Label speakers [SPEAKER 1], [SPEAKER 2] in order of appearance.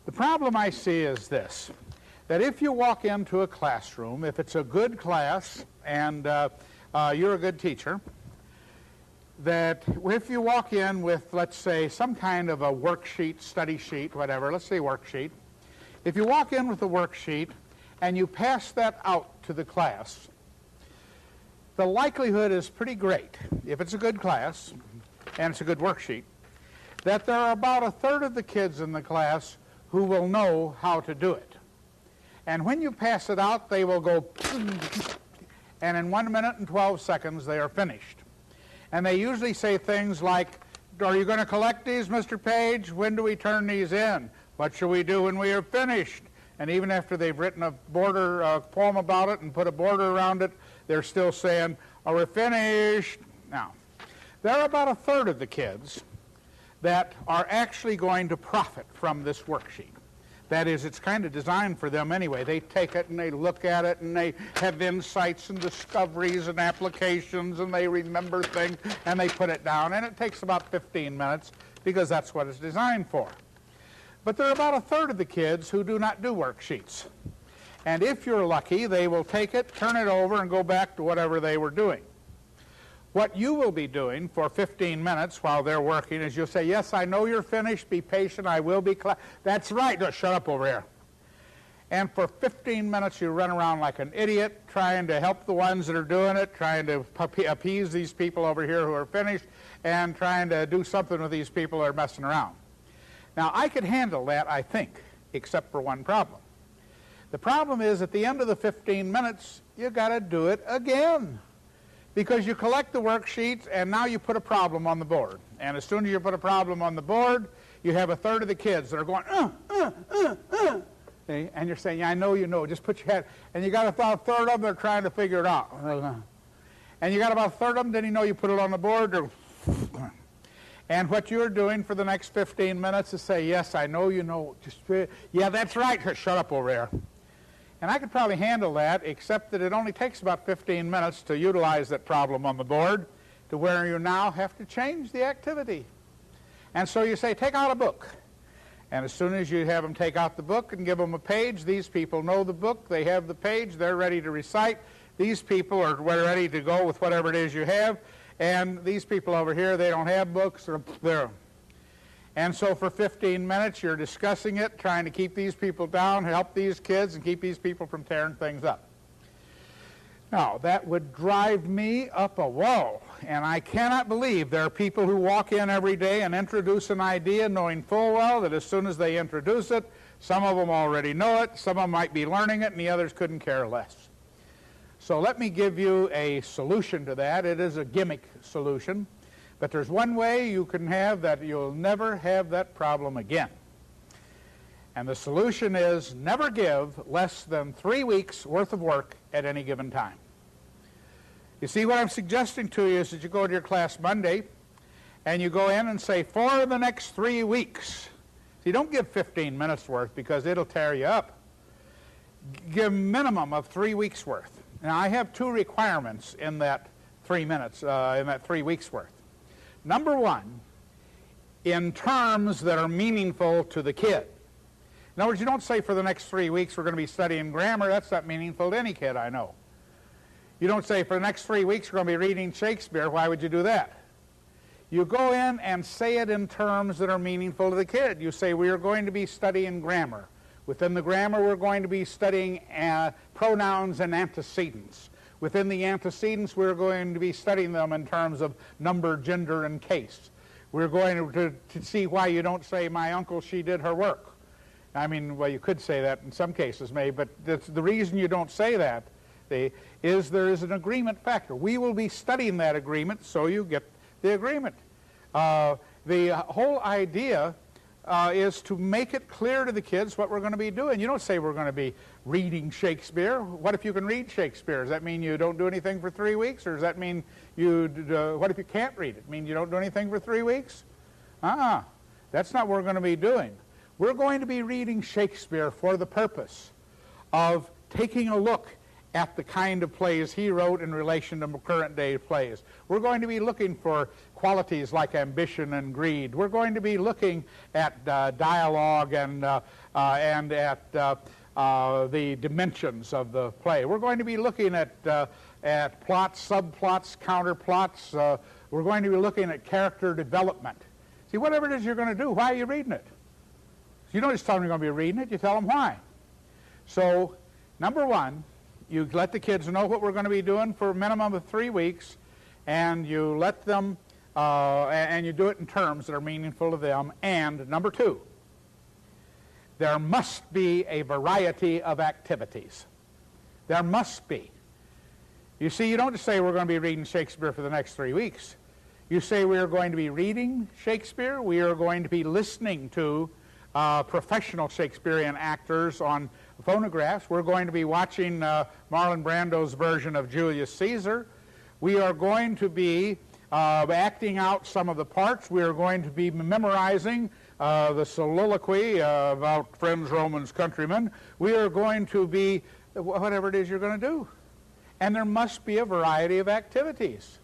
[SPEAKER 1] The problem I see is this, that if you walk into a classroom, if it's a good class and you're a good teacher, that if you walk in with, let's say, some kind of a worksheet, study sheet, whatever, let's say worksheet, if you walk in with a worksheet and you pass that out to the class, the likelihood is pretty great, if it's a good class and it's a good worksheet, that there are about a third of the kids in the class who will know how to do it. And when you pass it out, they will go, and in 1 minute and 12 seconds, they are finished. And they usually say things like, are you going to collect these, Mr. Page? When do we turn these in? What shall we do when we are finished? And even after they've written a poem about it and put a border around it, they're still saying, oh, we're finished. Now, there are about a third of the kids that are actually going to profit from this worksheet. That is, it's kind of designed for them anyway. They take it and they look at it and they have insights and discoveries and applications and they remember things and they put it down. And it takes about 15 minutes because that's what it's designed for. But there are about a third of the kids who do not do worksheets. And if you're lucky, they will take it, turn it over, and go back to whatever they were doing. What you will be doing for 15 minutes while they're working is you'll say, yes, I know you're finished. Be patient. I will be That's right. No, shut up over here. And for 15 minutes, you run around like an idiot trying to help the ones that are doing it, trying to appease these people over here who are finished, and trying to do something with these people that are messing around. Now, I could handle that, I think, except for one problem. The problem is at the end of the 15 minutes, you got to do it again. Because you collect the worksheets and now you put a problem on the board. And as soon as you put a problem on the board, you have a third of the kids that are going, okay? And you're saying, yeah, I know you know, just put your head. And you got about a third of them that are trying to figure it out. And you got about a third of them, then you know you put it on the board. And what you're doing for the next 15 minutes is say, yes, I know you know. Just, yeah, that's right. Shut up over there. And I could probably handle that, except that it only takes about 15 minutes to utilize that problem on the board to where you now have to change the activity. And so you say, take out a book. And as soon as you have them take out the book and give them a page, these people know the book, they have the page, they're ready to recite. These people are ready to go with whatever it is you have. And these people over here, they don't have books. And so for 15 minutes, you're discussing it, trying to keep these people down, help these kids, and keep these people from tearing things up. Now, that would drive me up a wall. And I cannot believe there are people who walk in every day and introduce an idea knowing full well that as soon as they introduce it, some of them already know it, some of them might be learning it, and the others couldn't care less. So let me give you a solution to that. It is a gimmick solution. But there's one way you can have that you'll never have that problem again. And the solution is never give less than 3 weeks worth of work at any given time. You see, what I'm suggesting to you is that you go to your class Monday and you go in and say, for the next 3 weeks. See, don't give 15 minutes worth because it'll tear you up. Give a minimum of 3 weeks worth. Now, I have 2 requirements in that 3 minutes, in that 3 weeks worth. Number one, in terms that are meaningful to the kid. In other words, you don't say for the next 3 weeks we're going to be studying grammar. That's not meaningful to any kid I know. You don't say for the next 3 weeks we're going to be reading Shakespeare. Why would you do that? You go in and say it in terms that are meaningful to the kid. You say we are going to be studying grammar. Within the grammar we're going to be studying pronouns and antecedents. Within the antecedents, we're going to be studying them in terms of number, gender, and case. We're going to see why you don't say, my uncle, she did her work. I mean, well, you could say that in some cases, maybe, but the reason you don't say that is there is an agreement factor. We will be studying that agreement, so you get the agreement. The whole idea is to make it clear to the kids what we're going to be doing. You don't say we're going to be reading Shakespeare. What if you can read Shakespeare? Does that mean you don't do anything for 3 weeks? Or does that mean what if you can't read it? Mean you don't do anything for 3 weeks? That's not what we're going to be doing. We're going to be reading Shakespeare for the purpose of taking a look at the kind of plays he wrote in relation to current day plays. We're going to be looking for qualities like ambition and greed. We're going to be looking at dialogue and at the dimensions of the play. We're going to be looking at plots, subplots, counterplots. We're going to be looking at character development. See, whatever it is you're going to do, why are you reading it? You don't just tell them you're going to be reading it, you tell them why. So, number one, you let the kids know what we're going to be doing for a minimum of 3 weeks, and you let them, and you do it in terms that are meaningful to them. And number two, there must be a variety of activities. There must be. You see, you don't just say we're going to be reading Shakespeare for the next 3 weeks. You say we are going to be reading Shakespeare, we are going to be listening to professional Shakespearean actors on phonographs. We're going to be watching Marlon Brando's version of Julius Caesar. We are going to be acting out some of the parts. We are going to be memorizing the soliloquy about friends, Romans, countrymen. We are going to be whatever it is you're going to do. And there must be a variety of activities.